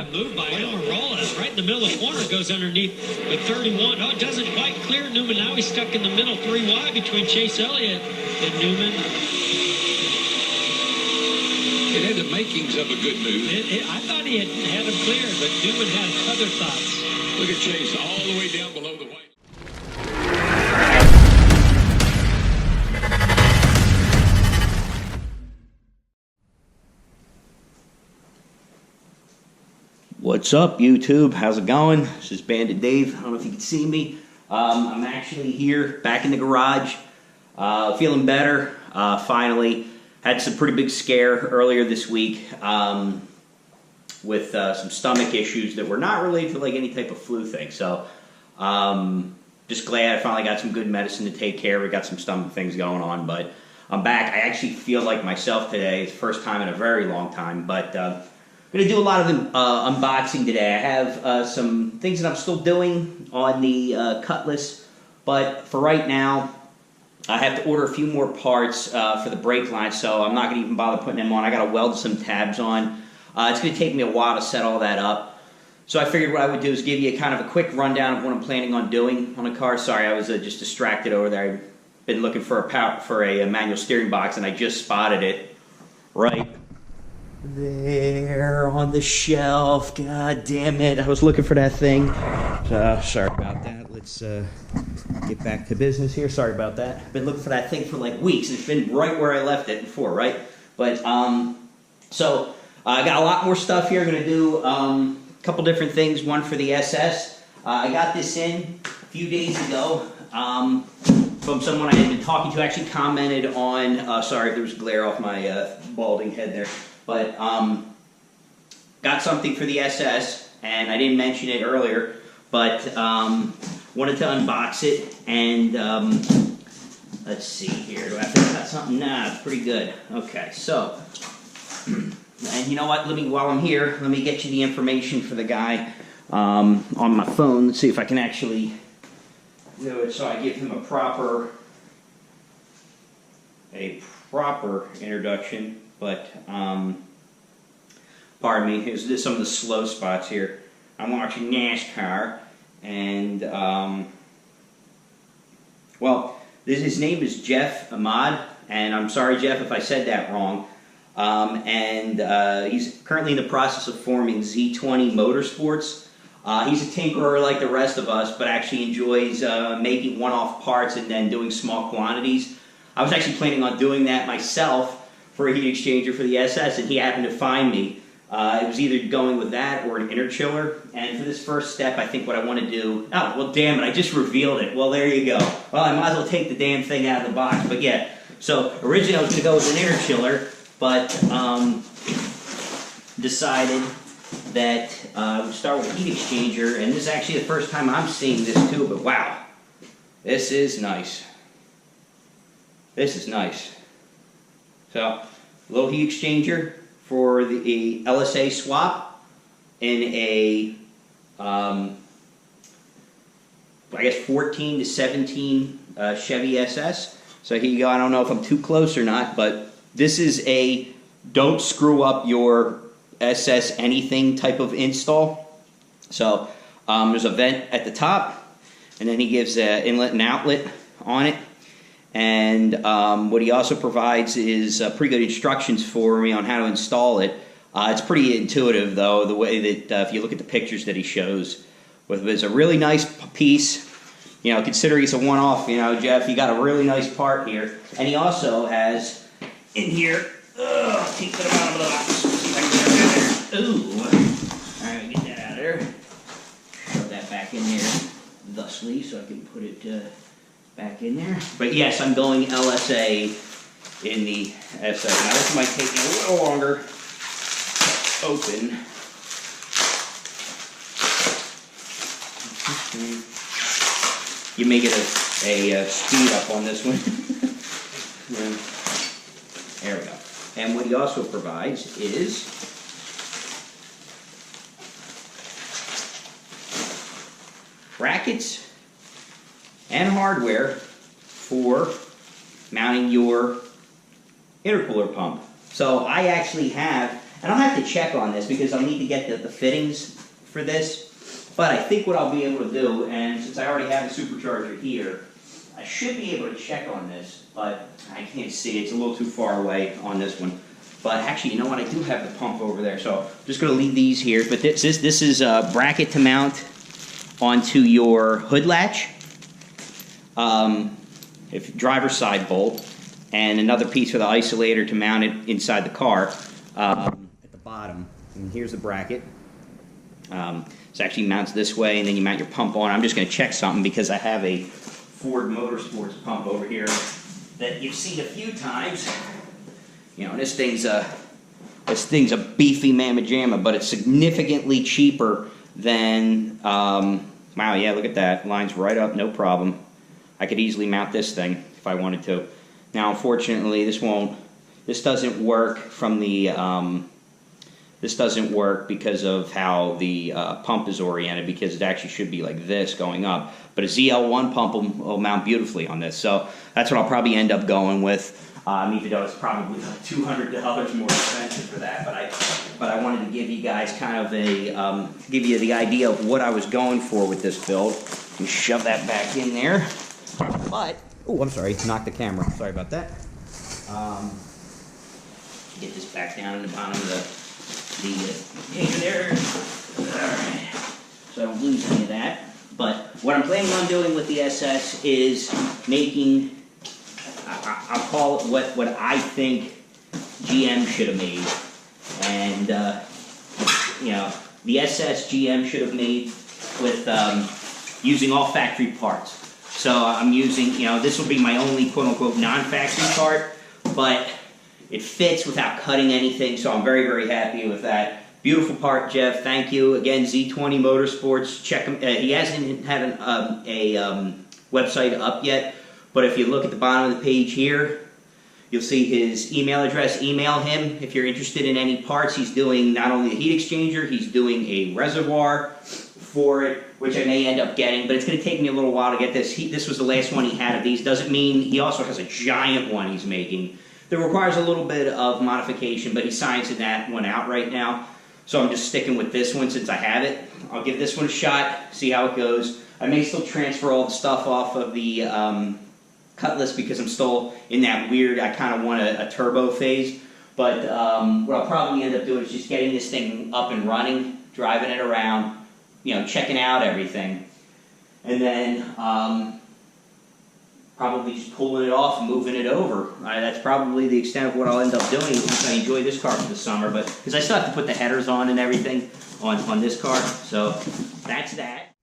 a move by Amarola. Right in the middle of the corner, goes underneath the 31. Oh, it doesn't quite clear Newman. Now he's stuck in the middle, 3 wide between Chase Elliott and Newman. It had the makings of a good move. I thought he had him cleared, but Newman had other thoughts. Look at Chase all the way down below the white. What's up, YouTube? How's it going? This is Bandit Dave. I don't know if you can see me. I'm actually here, back in the garage, feeling better, finally. Had some pretty big scare earlier this week with some stomach issues that were not related to like any type of flu thing. So, just glad I finally got some good medicine to take care of. We got some stomach things going on, but I'm back. I actually feel like myself today. It's the first time in a very long time, but I'm going to do a lot of unboxing today. I have some things that I'm still doing on the Cutlass, but for right now, I have to order a few more parts for the brake line, so I'm not going to even bother putting them on. I got to weld some tabs on. It's going to take me a while to set all that up. So I figured what I would do is give you kind of a quick rundown of what I'm planning on doing on the car. Sorry, I was just distracted over there. I've been looking for a manual steering box, and I just spotted it right there on the shelf. God damn it, I was looking for that thing. Sorry about that. Let's get back to business here. Sorry about that. I've been looking for that thing for like weeks. It's been right where I left it before, right? But so I got a lot more stuff here. I'm going to do a couple different things. One for the SS. I got this in a few days ago from someone I had been talking to. Actually commented on, sorry if there was glare off my balding head there. But got something for the SS, and I didn't mention it earlier, but wanted to unbox it, and let's see here. Do I have to cut something? Nah, it's pretty good. Okay, so, and you know what? While I'm here, let me get you the information for the guy on my phone. Let's see if I can actually do it so I give him a proper introduction. But, pardon me, here's some of the slow spots here. I'm watching NASCAR, and, well, his name is Jeff Emad, and I'm sorry, Jeff, if I said that wrong. He's currently in the process of forming M20 Motorsports. He's a tinkerer like the rest of us, but actually enjoys making one-off parts and then doing small quantities. I was actually planning on doing that myself for a heat exchanger for the SS, and he happened to find me. It was either going with that or an inner chiller, and for this first step, I think what I want to do... Oh, well, damn it, I just revealed it. Well, there you go. Well, I might as well take the damn thing out of the box, but yeah. So, originally I was going to go with an inner chiller, but decided that I would start with a heat exchanger, and this is actually the first time I'm seeing this too, but wow. This is nice. This is nice. So, a little heat exchanger for the LSA swap in a, I guess 14 to 17 Chevy SS. So here you go. I don't know if I'm too close or not, but this is a don't screw up your SS anything type of install. So there's a vent at the top, and then he gives an inlet and outlet on it. And what he also provides is pretty good instructions for me on how to install it. It's pretty intuitive, though, the way that if you look at the pictures that he shows. It's a really nice piece. You know, considering it's a one-off, you know, Jeff, you got a really nice part here. And he also has in here, take that out of the box. See if I can get it out of there. Ooh. All right, get that out of there. Shove that back in there thusly so I can put it back in there. But yes, I'm going LSA in the SS. Now this might take me a little longer to open. You may get a speed up on this one. There we go. And what he also provides is brackets and hardware for mounting your intercooler pump. So I actually have, and And I'll have to check on this because I'll need to get the fittings for this. But I think what I'll be able to do, and since I already have a supercharger here, I should be able to check on this, but I can't see. It's a little too far away on this one. But actually, you know what? I do have the pump over there, so I'm just going to leave these here. But this is a bracket to mount onto your hood latch, if driver's side bolt, and another piece for the isolator to mount it inside the car at the bottom. And here's the bracket. This actually mounts this way, and then you mount your pump on. I'm just going to check something because I have a Ford Motorsports pump over here that you've seen a few times. You know, this thing's a beefy mamma jamma, but it's significantly cheaper than. Wow, yeah, look at that. Lines right up, no problem. I could easily mount this thing if I wanted to. Now, unfortunately, this doesn't work from the. This doesn't work because of how the pump is oriented, because it actually should be like this going up. But a ZL1 pump will mount beautifully on this. So that's what I'll probably end up going with, even though it's probably like $200 more expensive for that. But I wanted to give you guys kind of a, give you the idea of what I was going for with this build. And shove that back in there. But, oh, I'm sorry, knocked the camera. Sorry about that. Get this back down in the bottom of the there. Alright. So I don't lose any of that. But what I'm planning on doing with the SS is making, I'll call it what I think GM should have made. And, you know, the SS GM should have made with using all factory parts. So I'm using, you know, this will be my only quote-unquote non-factory part, but it fits without cutting anything, so I'm very, very happy with that. Beautiful part, Jeff. Thank you. Again, M20 Motorsports. Check him. He hasn't had a website up yet, but if you look at the bottom of the page here, you'll see his email address. Email him if you're interested in any parts. He's doing not only the heat exchanger, he's doing a reservoir for it, which I may end up getting, but it's going to take me a little while to get this. This was the last one he had of these. Doesn't mean he also has a giant one he's making that requires a little bit of modification, but he's sciencing that one out right now. So I'm just sticking with this one since I have it. I'll give this one a shot, see how it goes. I may still transfer all the stuff off of the Cutlass because I'm still in that weird, I kind of want a turbo phase. But what I'll probably end up doing is just getting this thing up and running, driving it around, you know, checking out everything. And then probably just pulling it off and moving it over. That's probably the extent of what I'll end up doing once I enjoy this car for the summer. But because I still have to put the headers on and everything on this car. So that's that.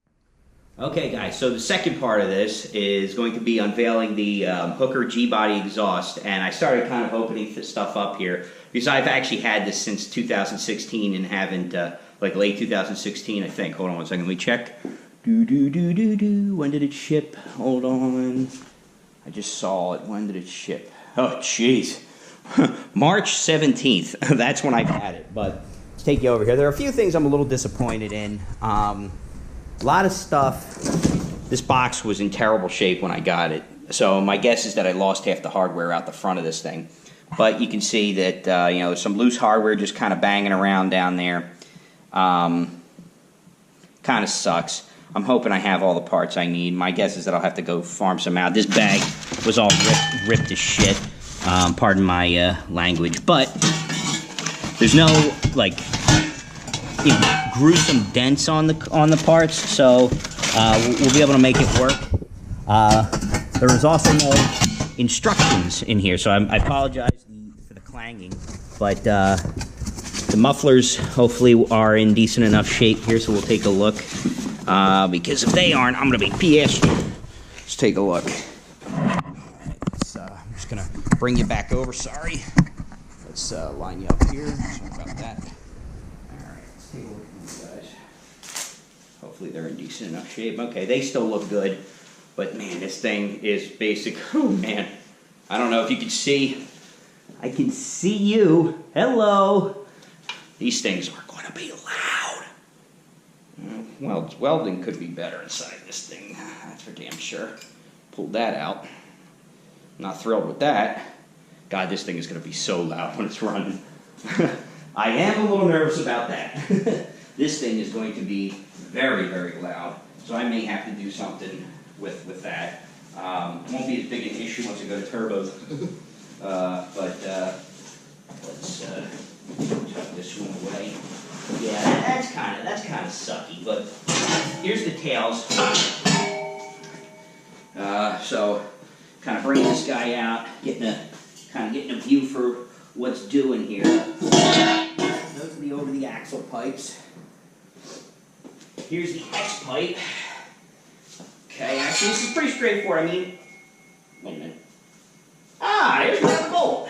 Okay, guys. So the second part of this is going to be unveiling the Hooker Gbody exhaust. And I started kind of opening this stuff up here because I've actually had this since 2016 and haven't, like late 2016, I think. Hold on one second. Let me check. When did it ship? Hold on. I just saw it. When did it ship? Oh, jeez. March 17th. That's when I've had it. But let's take you over here. There are a few things I'm a little disappointed in. A lot of stuff. This box was in terrible shape when I got it. So my guess is that I lost half the hardware out the front of this thing. But you can see that, you know, there's some loose hardware just kind of banging around down there. Kind of sucks. I'm hoping I have all the parts I need. My guess is that I'll have to go farm some out. This bag was all ripped to shit. Pardon my language. But there's no, like, you know, gruesome dents on the parts, so we'll be able to make it work. There was also no instructions in here, so I apologize for the clanging. But the mufflers hopefully are in decent enough shape here, so we'll take a look. Because if they aren't, I'm going to be pissed. Let's take a look. I'm just going to bring you back over. Sorry. Let's line you up here. Sorry about that. All right, let's take a look at these guys. Hopefully they're in decent enough shape. Okay, they still look good. But, man, this thing is basic. Oh, man. I don't know if you can see. I can see you. Hello. These things are going to be loud. Well, welding could be better inside this thing. That's for damn sure. Pulled that out. Not thrilled with that. God, this thing is going to be so loud when it's running. I am a little nervous about that. This thing is going to be very, very loud, so I may have to do something with that. It won't be as big an issue once I go to turbos. Let's tuck this one away. Yeah, that's kind of sucky, but here's the tails. So kind of bringing this guy out, getting a view for what's doing here. Those are the over the axle pipes. Here's the X pipe. Okay, actually this is pretty straightforward. I mean, wait a minute. There's another bolt.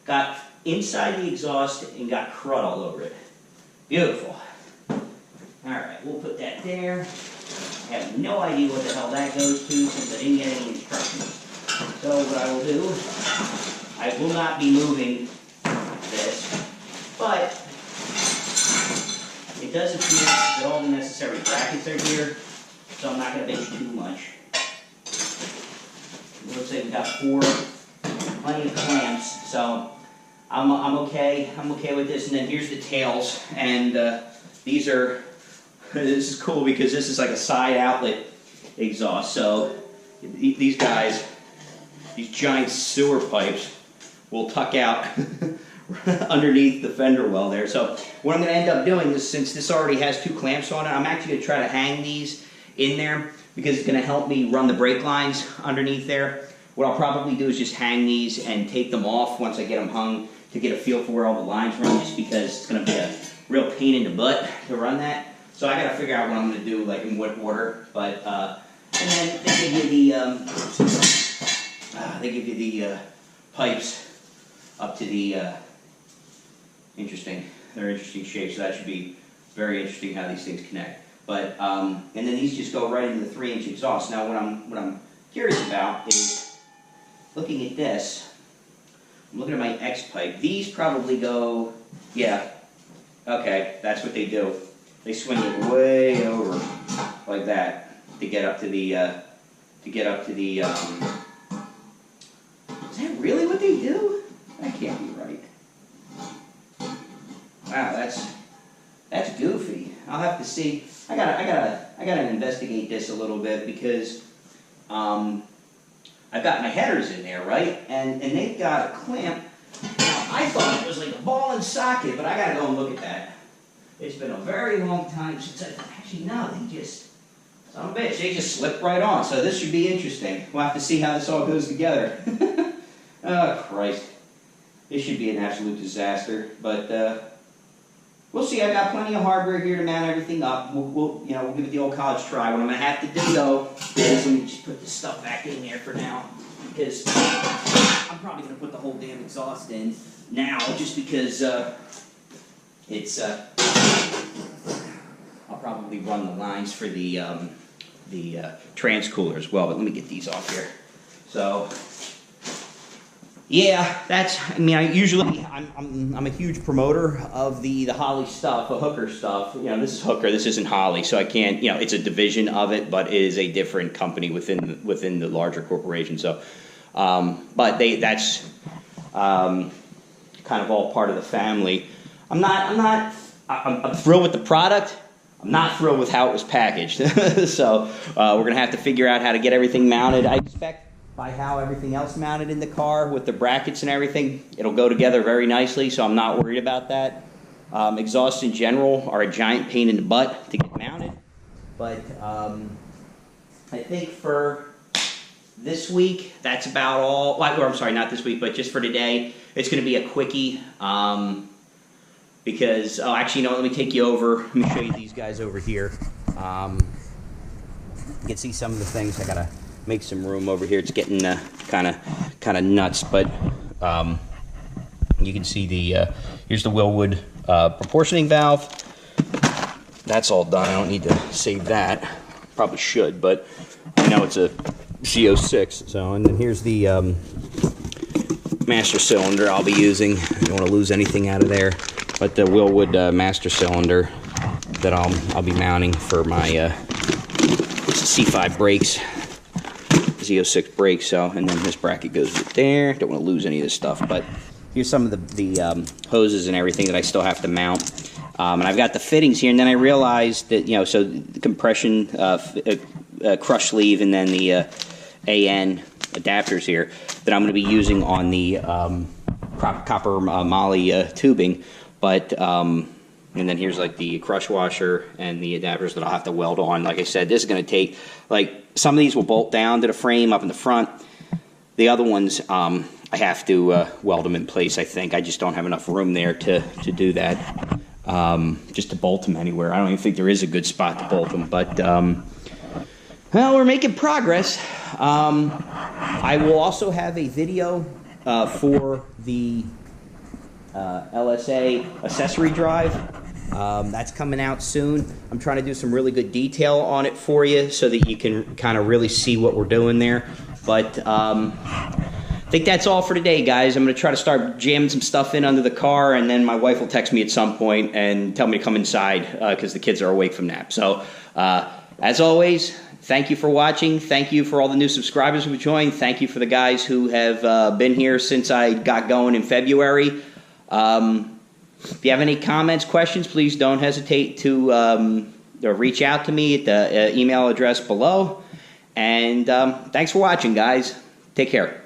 Got inside the exhaust and got crud all over it. Beautiful. Alright, we'll put that there. I have no idea what the hell that goes to since I didn't get any instructions. So what I will do, I will not be moving this, but it does appear that all the necessary brackets are here, so I'm not going to make too much. It looks like we got plenty of clamps, so I'm okay. I'm okay with this. And then here's the tails, and these are. This is cool because this is like a side outlet exhaust. So these guys, these giant sewer pipes, will tuck out underneath the fender well there. So what I'm going to end up doing is, since this already has 2 clamps on it, I'm actually going to try to hang these in there because it's going to help me run the brake lines underneath there. What I'll probably do is just hang these and take them off once I get them hung to get a feel for where all the lines run, just because it's going to be a real pain in the butt to run that. So I got to figure out what I'm going to do, like in what order. But and then they give you the pipes up to the interesting. They're interesting shapes. So that should be very interesting how these things connect. But and then these just go right into the 3-inch exhaust. Now what I'm curious about is looking at this. I'm looking at my X pipe. These probably go, yeah. Okay, that's what they do. They swing it way over like that to get up to the is that really what they do? That can't be right. Wow, that's goofy. I'll have to see. I gotta investigate this a little bit because I've got my headers in there, right? And they've got a clamp. Now, I thought it was like a ball and socket, but I gotta go and look at that. It's been a very long time since actually, no, they just, son of a bitch, they just slip right on. So this should be interesting. We'll have to see how this all goes together. Oh, Christ. This should be an absolute disaster. But we'll see. I've got plenty of hardware here to mount everything up. We'll give it the old college try. What I'm going to have to do, though, is let me just put this stuff back in there for now. Because I'm probably going to put the whole damn exhaust in now, just because it's... I'll probably run the lines for the trans cooler as well, but let me get these off here. So, yeah, that's. I mean, I'm a huge promoter of the Holley stuff, the Hooker stuff. You know, this is Hooker. This isn't Holley, so I can't. You know, it's a division of it, but it is a different company within the larger corporation. So, but that's kind of all part of the family. I'm thrilled with the product. I'm not thrilled with how it was packaged. So we're going to have to figure out how to get everything mounted. I expect by how everything else mounted in the car with the brackets and everything, it'll go together very nicely, so I'm not worried about that. Exhausts in general are a giant pain in the butt to get mounted. But I think for this week, that's about all. Well, I'm sorry, not this week, but just for today, it's going to be a quickie. Because, oh, actually, let me take you over. Let me show you these guys over here. You can see some of the things. I gotta make some room over here. It's getting kind of nuts, but you can see the here's the Willwood proportioning valve. That's all done. I don't need to save that. Probably should, but I know it's a CO6. So, and then here's the master cylinder I'll be using. I don't want to lose anything out of there. But the Willwood master cylinder that I'll be mounting for my C5 brakes Z06 brakes. So, and then this bracket goes right there. Don't want to lose any of this stuff, but here's some of the hoses and everything that I still have to mount. And I've got the fittings here, and then I realized that, you know, so the compression crush sleeve and then the AN adapters here that I'm going to be using on the copper moly tubing. But and then here's like the crush washer and the adapters that I'll have to weld on. Like I said, this is going to take, like, some of these will bolt down to the frame up in the front. The other ones, I have to weld them in place, I think. I just don't have enough room there to do that, just to bolt them anywhere. I don't even think there is a good spot to bolt them. But, well, we're making progress. I will also have a video for the LSA accessory drive. That's coming out soon. I'm trying to do some really good detail on it for you so that you can kind of really see what we're doing there. But I think that's all for today, guys. I'm going to try to start jamming some stuff in under the car, and then my wife will text me at some point and tell me to come inside because the kids are awake from nap. So, as always, thank you for watching. Thank you for all the new subscribers who've joined. Thank you for the guys who have been here since I got going in February. If you have any comments, questions, please don't hesitate to reach out to me at the email address below. And thanks for watching, guys. Take care.